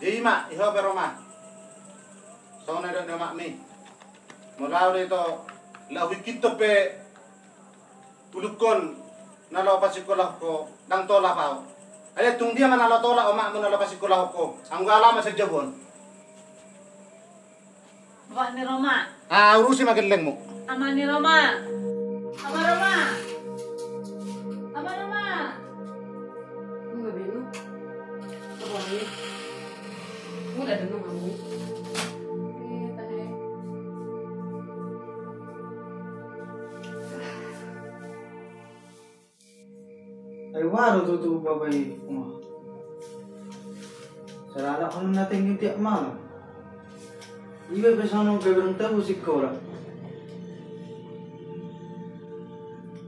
Di mak, iho pero mak. So na do mak mi. Mulaw dito, lawi kito pe ulukon na lo pasikolah ko dang tola pao. Ay tung dia man lo tola o mak mo na lo pasikolah ko. Ang alama sa Jabon. Bapak ni Roma. Urusi mageleng mo. Ama ni Roma. Ama Roma. Ama Roma. Enggak bingung. Apa lagi? Udah dengar kamu. Ay waro tutu babay kuma. Sarala ko natin yung tiyak malam. Iba pesano gaberang tabu sikora.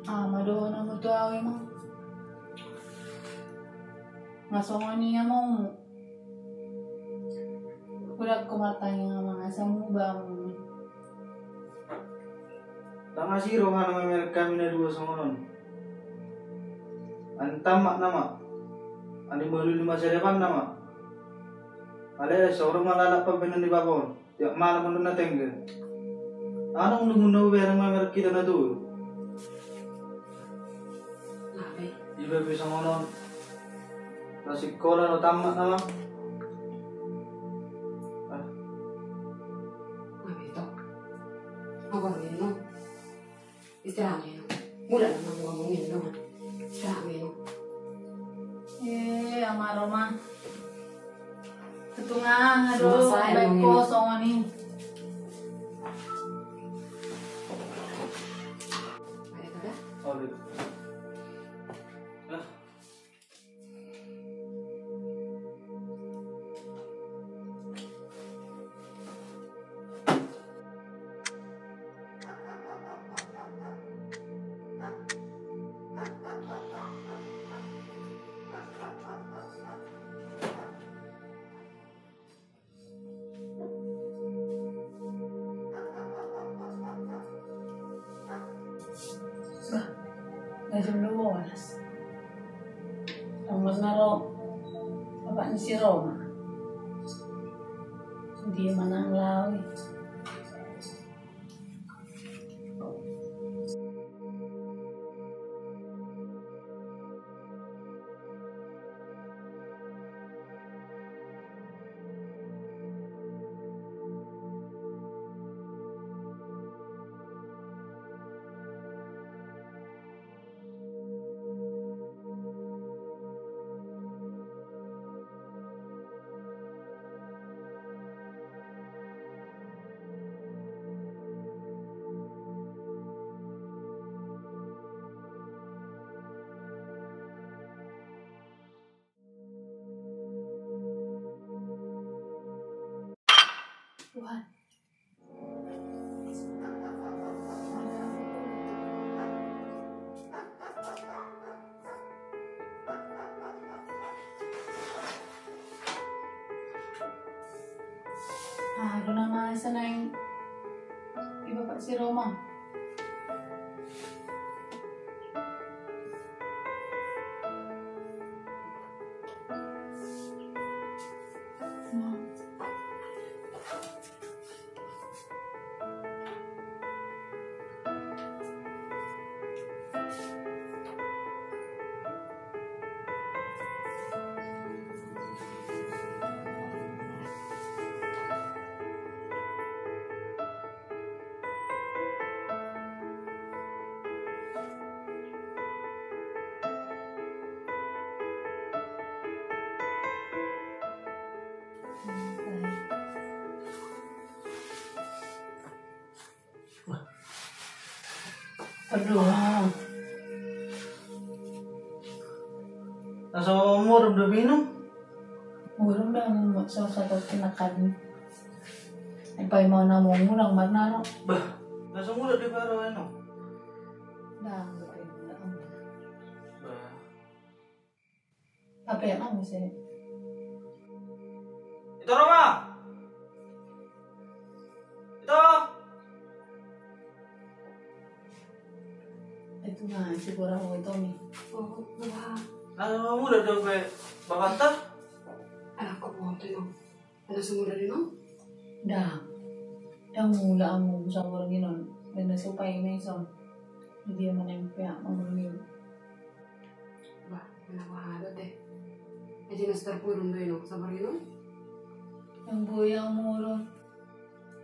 Madoon na mo to awi mo. Masongan niya mo. Kulag kumatay nga mga samubang. Tanga siro nga naman meron kami na dua sa ngayon. Ang tama nama. Ano mo lulima sa depan nama. Alay, sa orang malalak pa binan di babon. Tiyak malam mo na tinggal. Anong nungunaw berang meron kita na doon? Ngapain? Iba bisa ngonon. Nasi kola no tamat nama. Ngapain itu? Apa lagi? Istirahat ya. Mudah nama ngomongin dong. Istirahat ya. Ama Roma. Ito nga, aduh, baik ko, songan ni. Ada kada? Oh, gitu. Lah. Jam 12. Ang magnaro, bapak ni si Roma. Hindi man ang lawi. Tuhan. Doon ang maasa na yung iba pa si Roma. Aduh. Nasa umur udah minum? Murang lang sa kinakain. Ay pa yung mga namumurang marnaro. Bah, nasa mula di paro ano? Dang, ay dang. Bah, Apa yang kamu sih? itu Roma. Itu. Ito nga, siguro ako ito ni. Oh, wah. Nasa mula udah gue babantah? Anak ko po ito yung Ano sumula rin no? Dah mula ang sa orang ginon. Dan nasupay na isang. Hindi naman ang piyak mamulin. Ba, manawahalot eh. Eh, sinastar po rin doon, no? Sabar rin no? Ang buyang muron.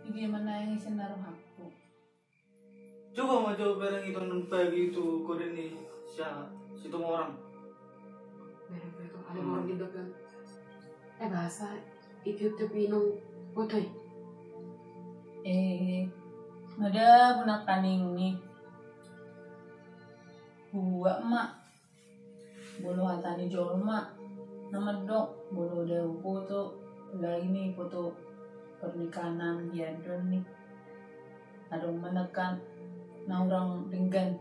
Hindi naman na yung isang narohak ko. Coba mo coba barang itu nung pagi itu ko rin ni siya si orang. Meron po ito. Alam mo rin din doon. Eh, basa. Itiyo-tipinong putoy. Ada guna kaning ni. Buwa mak. Bolo hata ni jorma. Namadok. Bolo daw foto. Lagi ni foto pernikahan dia doon ni. Adong menekan na orang linggan.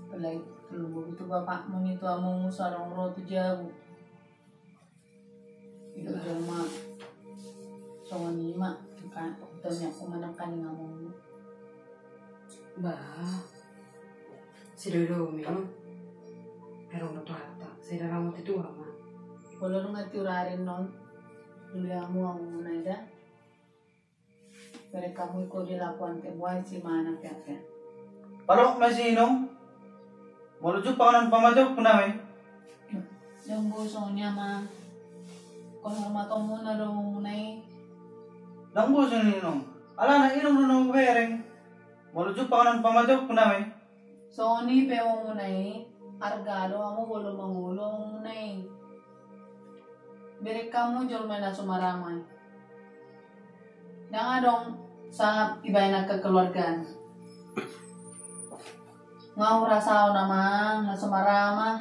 Palagi tulubo itu bapak mo nito among sarang roto jauh. Itu jorma. So ni mak. Kan tanya ko menekan nga mo. Ba, si Dodo meron. Pero ang ata. Sa ilarang mo titura ma. Wala nung naturarin nun. Luya mo ang muna ida. Pero kamu ko dilakuan ke buhay si mana kaya. Parok masino. Molujuk panganan pamajok punawin. Yung buso niya ma. Kung matong muna daw muna eh. Nang buso nino. Ala na inom nung bereng. Molujuk panganan pamajok punawin. So ni pewo muna eh. Argalo amo bolo mangulong muna eh. Beri kamu jual mana sumaraman. Yang adong sa iba na kekeluargaan. Ngau rasao namang na sumarama.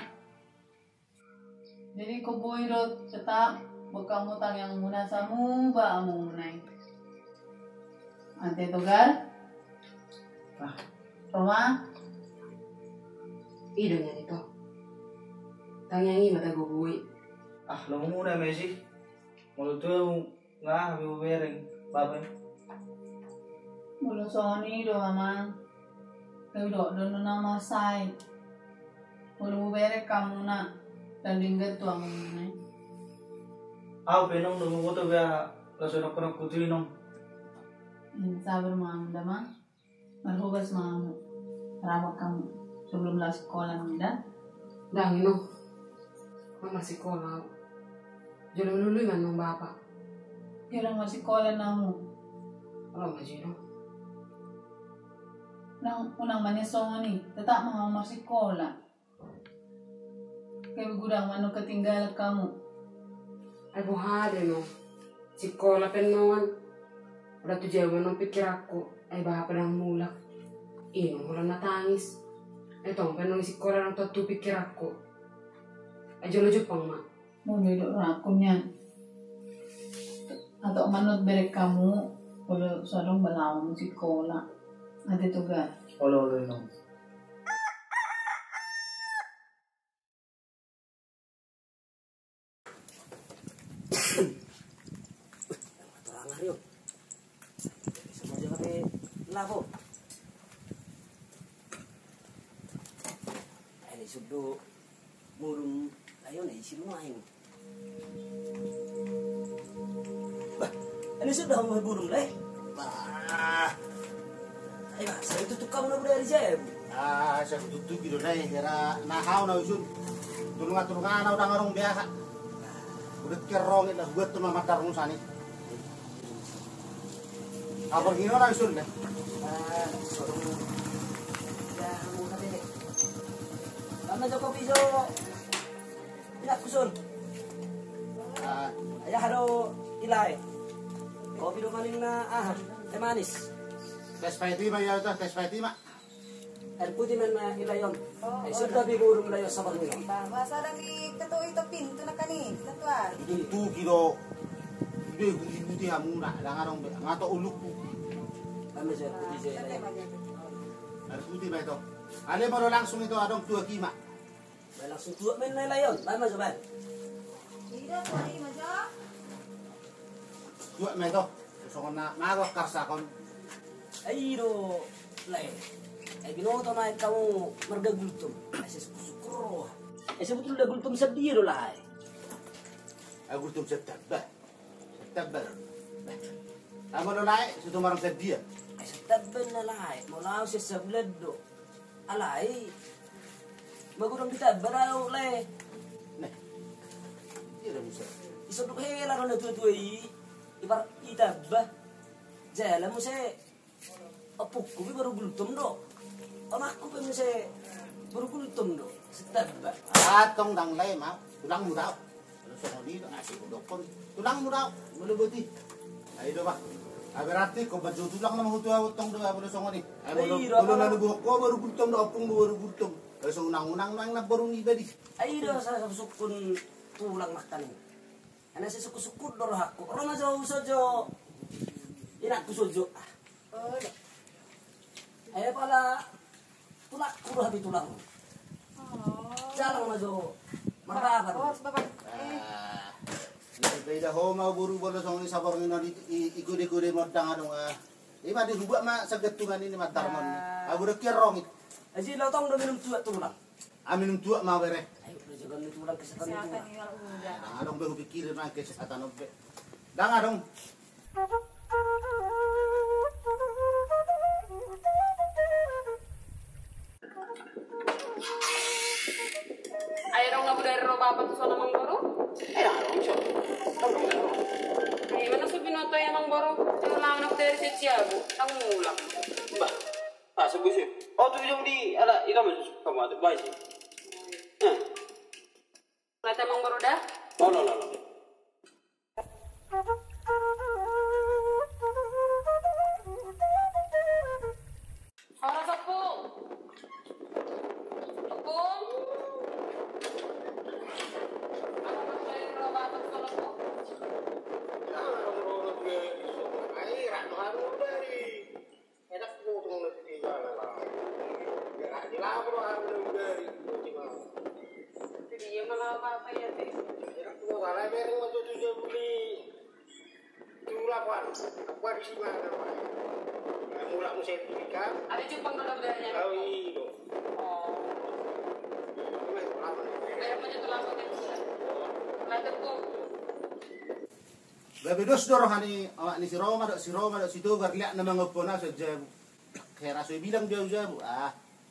Jadi ko boy dot tetap bekamutang yang muna sa mu ba amo munay. Ante togar? Roma? Ido niya nito. Tangyang matagubuwi. Ah, lamu muna Messi. Molujuk nga habi bereng babay. Mulo soni do amang. Kau do na masay. Mulo bere kamu na. Tandinggat tu amo munay. Ah, penong nung mo to ba laso na kunang kutinong. Sabar mamu dama. Marhubas mamu. Ramak kamu. Sebelum lah sekolah nida. Dang no. Mama si Kola. Jolo luluy man ng bapa. Kailang masih sekolah namu. Alam na Gino. Nang unang manisoni. Tetap mga masih sekolah. Kaya gudang mano ketinggalan kamu. Ay buhade no. Si Kola penongan. Wala to jawa nung pikir ako. Ay bapa ng mulak. Inong wala natangis. Ito, penong si Kola nang to pikir ako. Ay jolo jupang ma. Mumidok rakon yan. Atau manot berek kamu. Kalau sarong balawang si sekolah. Ada tugas. Olo no. Terang yun. Sama aja kami lavo. Ini sudah burung layon isi lumayan. Bah, ini sudah mau burung leh. Bah, ayo saya tutup kamu nak dari saya. Saya tutup gitu nih, kira nahaw na usun. Tulungan na udah ngarong biasa. Udah kerong itu buat tuh mama tarung sani. Apa gino na usun deh? Ya, kamu kata deh. Lama jauh kopi jo. Tidak kusun. Ayah haro ilai. Kopi do maning na teh manis. Tes Fatima ya udah tes Fatima. Air putih man na ilayon. Ay sudah biburong layo sa barnilo. Masa lagi ketua itu pintu na kani, ketua. Itu kilo. Itu ibu dia muna, lang ngarong ngato uluk. Kami sa putih sa ilayon. Harus putih ba ito? Ale mo langsung ito adong tua kima. May langsung tua man na ilayon. Lama sa ba? Tidak, kani maja. Tua me ito. So ko na magok karsakon. Ay do lay. Ay binoto na kamu margagultum. Ay sa sukro. Ay sa betul dah gultum sa biro lah. Ay gultum sa tabba. tabal. Amo lo naik situ marang sedia. Ay sa taban na lahay. Mula siya sa blood do. Alay. Magurang kita baraw le. Nah. Iya musa. Isodok hela ron na tuwi. Ibar itabah. Jala mo sa apuk ko baru gultom do. Amakku pa mo sa baru gultom do. Sa tabah. Atong dang lay ma. Tulang mo daw. Ano sa dito asik dokon. Tulang mo daw. Mulubuti. Ay do ba. Berarti ko baju tulang na mahutuwa utong do ba songo ni. Ay bulo na lubuh ko baru gultom do apung baru gultom. So unang-unang nang nabarong ibadi. Ay do sa sukun tulang makan. Ana sa suku-suku do hakku. Ro ma sojo. Inak ku sojo. Ay pala tulak ku habi tulang. Jarang ma jo. Marbabar. Bapak. Beda ho mau buru bolo song ni sabar ngino ikut-ikut mo dang adong ima di hubak ma sagetungan ini matarmon ni. Abu de kerong it. Aji lo tong do minum tulang. Aminum tuak ma bere. Ayo udah jaga minum tulang kesehatan itu. Dang adong be pikir na kesehatan obe. Dang adong. Ay rong nga budaya ro bapak tuh sono mangboro. Arong siya. Ay mana sa binoto ya mangboro. Ano lang nak dari sa Tiago. Ang ulang. Bah, sebu sih. Oh tuh yang di ala ira masuk kamu ada baik sih. Lata mangboro dah. Oh lo. Ora sapu. Sapu. Ano nak dari ro bapak tuh sono po. Jadi yang malah apa ya teh. Ada cupang dalam budayanya. Oh. Bayar mo tulang ko din sila. Lata po. Bebedos dorong hani awak ni si Roma do situ garliak na mga pona sa jabu. Kaya raso bilang jauh-jauh.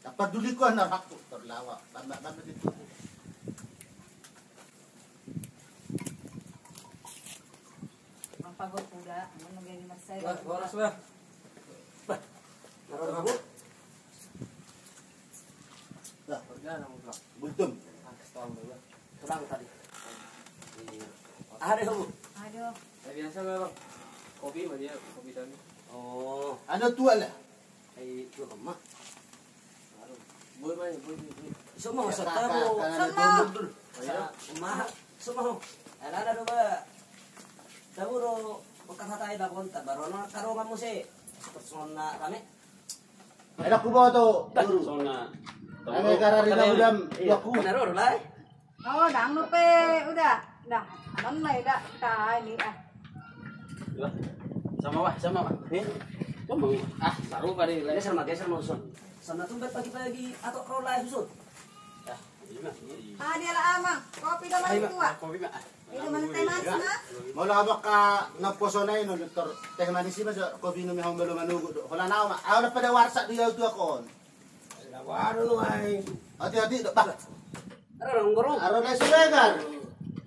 Dapat duli ko na hakku terlawa. Bamba dito. Pagod kuda, ano ganyan masay. Oras ba? Bah. Naroon ako. Dah, Jangan mau pulang. bultum. Tulang tadi. Ada kamu. Aduh. Biasa memang kopi mah dia kopi dan. Oh, Ano tua lah? ay itu kamu. Boy mah boy. Semua sa Kakak, tabo. kakak, Sa umah. Semua. Ada ba? Tabo ro bukan hatay ba konta baro na karo kamu si. Persona kami. Ada ku bawa to. Guru. Sona. Ano karari na udam. Yaku. Naroon lai. Oh, dang lupe, udah. Dah, anon na ida. Ini Sama Pak. Kamu saru pa rin. Geser mah geser musuh. Sana tumbat pagi-pagi atau rolai susut. dia lah amang. Kopi dah manis tua. Kopi mah. Itu mana teh manis na? Mula ba ka naposonay no doktor. Teh manis ba sa kopi no mi hong belo manugo do. Wala na ma. Aw na pada warsa diyaw tu akon. Waro no ay. Hati-hati do ba. Orang guru. Aro na sulegar.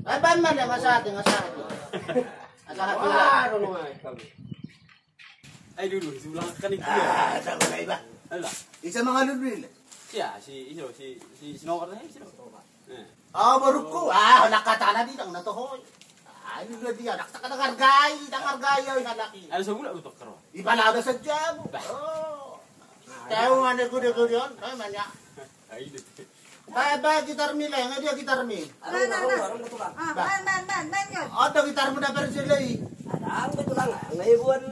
Ay ban man ya masate. Asahat wala. Waro no ay. Ay dulu sebelah kan itu. Tahu na iba. Ala. Isa mga lulil. Ya si Sinokar na si Baru ko. Nakatana di ang natohoy. Ano na di anak ta kangargay, ay nalaki. Ano sa mula utok karo. Ibalada sa jabo. Tayo nga na ko yon. Ay manya. Ay dito. Ba gitar mi lang, dia gitar mi. Orang betulang. Man yun. Oto gitar mo na pero sila eh. Ada ang betulang. Ngayon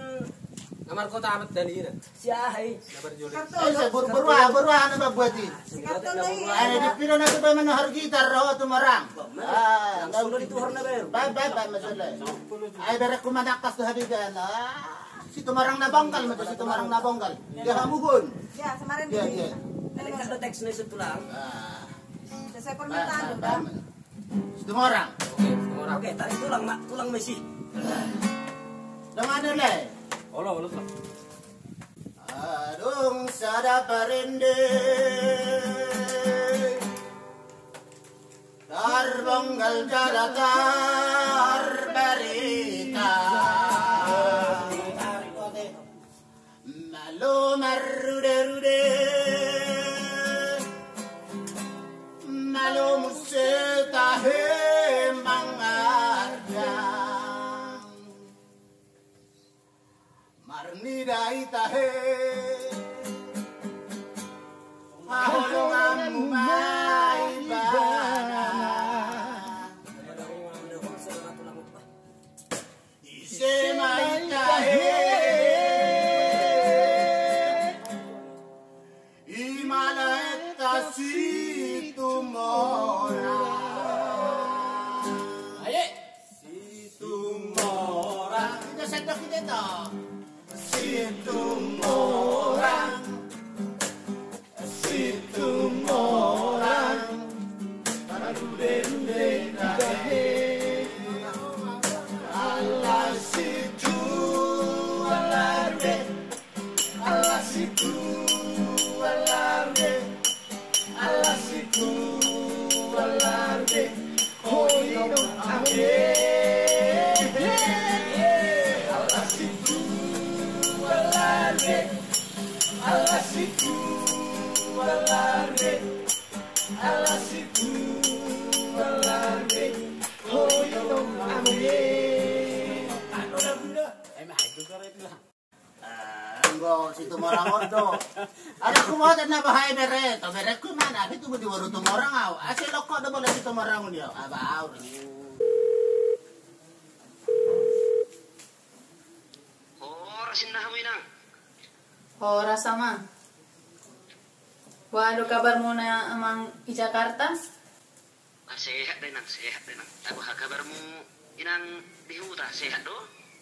Namar ko tamat dan ini. siyahay. Nabar jole. Ay sa burwa na mabuati. Ay di pino na ko ba man gitar ho tumarang. Ang sunod itu harna ber. Ba masulay. Ay dere ko manakas to habigan. Si tumarang na bangkal mo si tumarang na bangkal. Dia hamubon. Ya, semarin Dia. Ini kan teks na sa tulang. Sesuai permintaan udah. Si tumarang. Oke, tadi tulang Messi. Dengan nilai. Olah. Adung sada parinde. Tarbanggal jalatar berita. Malu marude. Malu musetahe mangarjang. Marnidai tahe. Mahulungan umay bana. Ise may tahe. Si tumora, si tumora, kita sedok kita to. Si tumora, rude dahe. Allah situ, Allah re, Allah situ, Allah re. Allah situ alarde koyo ame Allah situ alarde Allah situ alarde Allah situ alarde koyo ame ano na bunda mahal ka rin lang. Anggo situ morangon do. Ada kumotan na bahay beret. To beret ku mana? Abi tu di waru tu morang au. Ase lokok do boleh situ morangon dia. Abau. Orasin na haminang. Ora sama. Waduh kabar mo na amang i Jakarta? Sehat din ang. Tago kabar mo inang dihuta sehat do?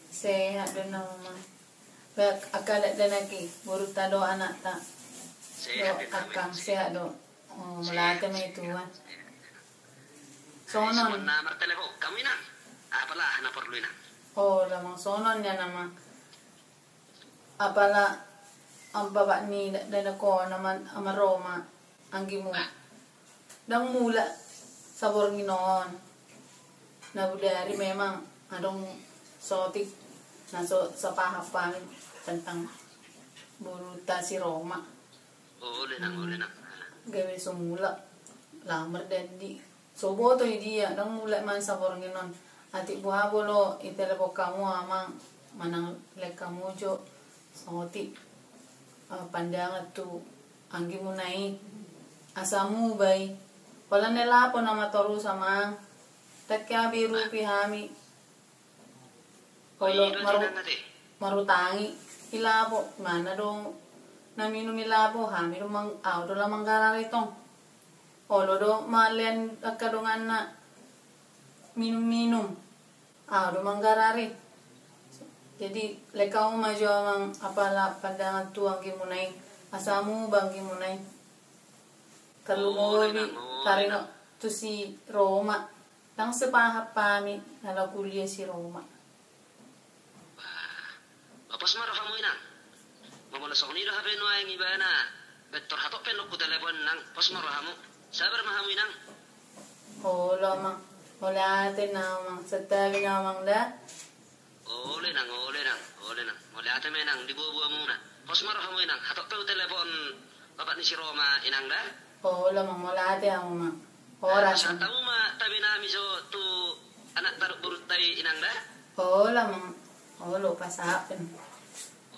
Sehat din naman. Baik akalat dan lagi baru tado anak tak Sehat din akang sehat do melata may tuan sonon na marteleho kami na apala na perlu na lamang sonon niya naman apala ang baba ni dan ako naman amaroma ang gimu dang mula sa Borginoon na budari memang adong sotik naso sa pahapan tentang buruta si Roma. Uli nang. Gawe sumula lamar dedi. So boto dia nang mula man sa Borginoon. Ati buhabolo itelepo kamu amang manang lek kamu jo soti pandangan tu anggi munai asamu bay. Wala nila po na matoru sama takya biru pihami. Kalau marutangi ilabo mana dong naminum ilabo hamil mang do lamang garal itong olo do malian akadongan na minum do manggarari jadi lekau maju amang apala pandangan tuang gimunay asamu bang gimunay kalungobi karino tu si Roma lang sepahap pami nala kuliah si Roma. Apos maro kamu inang. Mamula sa kanila habe no ay ibana. Betor hatok penok ko telepon nang pas maro kamu. Sabar mahamu inang. Lamang. Wala atin namang sa tabi namang da. Ole nang. Wala atin may nang dibubuwa muna. Pas maro kamu inang. Hatok pe telepon bapak ni si Roma inang da. Lamang wala atin ang mga oras. Sa tamu ma tabi nami so tu anak taruk burut tay inang da. Lamang. Lupa sa akin.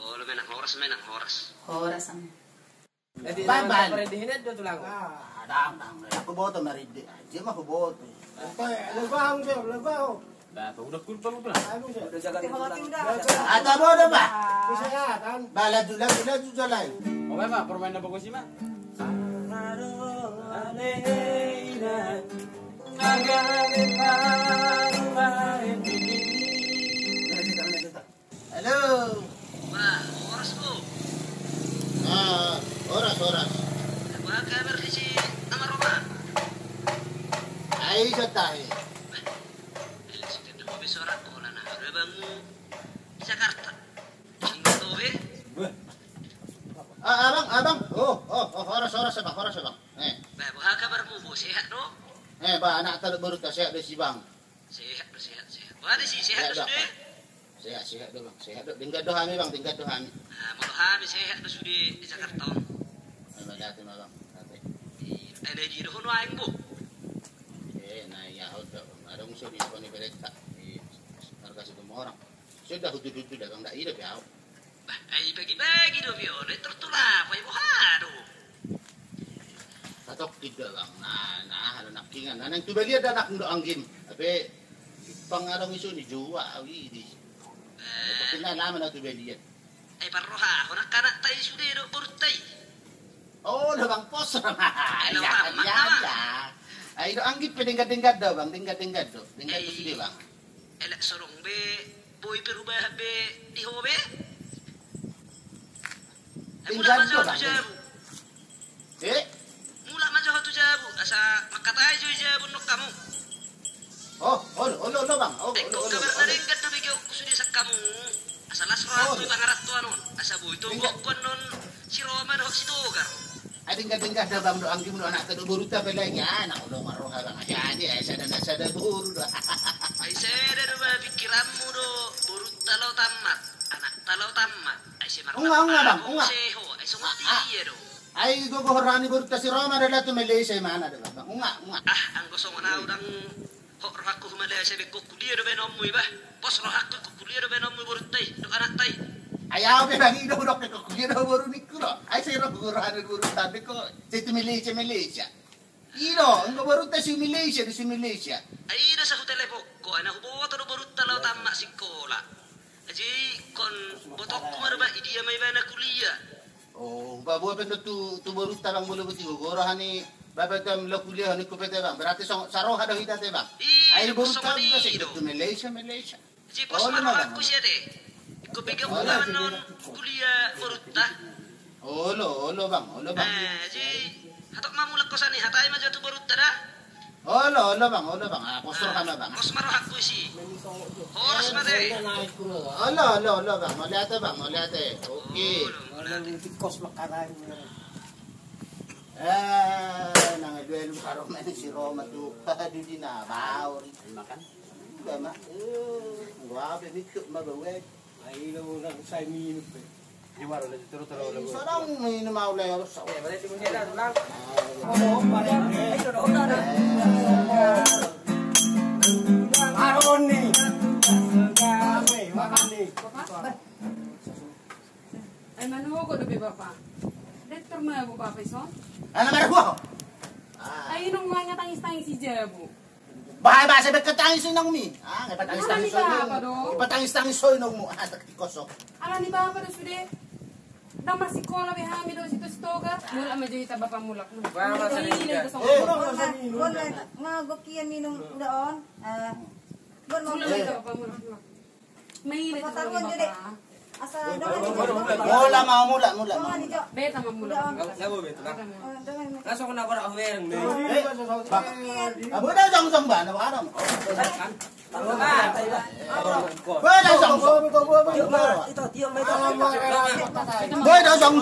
Oras. Oras ang. Ban. Parindihin na lang. Dang. Aku boto maride. Dia mah boto. Lebaw siya, lebaw. Udah kulpa mo pala. Ada bodo ba? Bisa ya kan? Bala jula jalay. Okay ma, permain na bagus ma. Halo. Ma, oras mo. Oras. Wala kabar si Ama Roma. Ay, sa tayo. Sige, mo bisora ko na na. Reba mo. Jakarta. Ingat tuh, be. Abang. Horas abang. Bah, buha kabarmu, bu. Sehat, do? Ba, anak talo baru tak sehat deh si bang. Sehat. Buha deh sih, sehat do, sudah. Sehat do bang, sehat do. Tinggal dohami bang, tinggal dohami. Mau hami sehat do sudah di Jakarta. Dati mah bang, dati. Ada di dohono aing, bu. Nah ya udah, ada musuh di depan mereka. Harga semua orang. Sudah hutu-hutu dagang dak hidup ya. Bah, ai bagi-bagi do, bio. Tertulah, pai buha do. Tatok tidak bang, nah ada nak kingan. Nah yang tu beli ada nak ndo anggim. Tapi pangarang isu ni jual ini. Tapi nama nak tu beli. Ai parroha, honak kanak tai sudah do burtai. Oh, dah bang pos. Ya. Ai do anggim peningkat-tingkat dah bang, tingkat do. Tingkat tu sudah bang. Elak sorong be, boy perubah be di hobe. Tingkat do bang. Mula maju hatu jabu, asa makatai jo jabu nok kamu. Oh bang. Eko kabar dari enggak do bigyo kusudi sak kamu. Asa lasro tu pangarat tu anon, asa boy tu kon non si Roma do si Togar. Ai tingkat dah bang do anggim do anak tu buruta belanya, anak do maroh bang. Jadi ai sada buru. Ai sada do pikiranmu do buruta lo tamat, anak talau tamat. Ai si marta. Bang, unga. Seho, ai sumati do. Ay gogohorani buruta si Roma dala tu Malaysia mana ada bang. Unga. Ang gosong na udang hok rohakku Malaysia be kuliah do benom mu ba. Pos rohakku kuliah do benom mu burutai do anak tai. Ayaw be bang ido dok ke kuliah do baru nikro. Ay say gogohorani buruta be ko si Malaysia. Ido, ang buruta si Malaysia. Ay do sa hotel ko ana huboto do buruta law tama sikola. Aji kon botok ko ba idia may ba na kuliah. Oh, babu apa tu baru tarang boleh betul. Gorahani babatam lo kuliah ni ko pete bang. Berarti saroh ada hita te bang. Ai baru tarang ka sih tu Malaysia. Ji pos maro aku sia de. Ko bigyan ko naman non kuliah buruta. Olo bang. Ji hatok mamulak ko sani hatay ma tu buruta da. Olo bang. Posor kama bang. Pos maro aku si. Horas ma de. Olo bang. Maliate. Okey. Kos makaran. Nang duel karo men si Roma tu di na baur makan. Enggak mak. Gua be mikut ma bawe. Ai lo nang sai minum pe. Di maro le tero lagu. Sarang minum mau le harus. Berarti mun dia lang. Oh, pare. Ai do na. Maron ni. Makan ni. Ay manuho ko dobi Bapak. Direktor mo ako Papa Ison. Ano mara ko? Ay nung mga tangis-tangis si Jabu. Bahay ba sa katangis nang mi? Ipatangis-tangis Ano ni Papa do? Ipatangis-tangis soy nang mo tikosok. Ala ni Papa do sude. Dang masikola be hami do situ stoga. Mula medyo ita Bapak mulak. Para ka sa liga. Mga gokian minum doon. Bon mo. Mula ita Bapak mulak. Mahilit ko ni Bapak. Asa Mula. Beta mamulak. Labo beto na. Kaso ko na para awering ni. Abo na jong ba na aram. Boy na jong. Ito tiyo may ito. Boy na jong.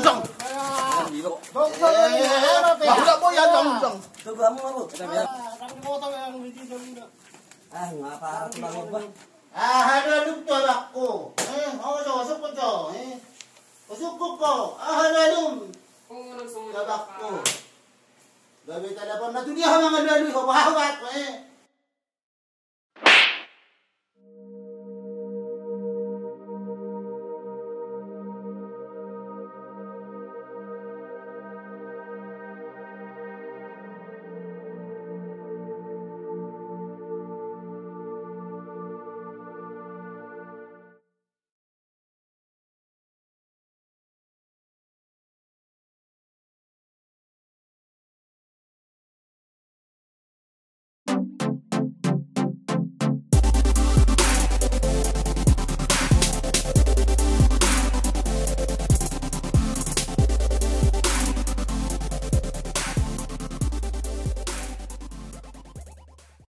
Wala mo yan jong. Tuga mo aro. Ngapa ako lang ba? Halalo to ako. Osok ko to. Osok ko. Halalo. Tabak ko. Gabi telepon na tu dia mga lalu ko bahawat ko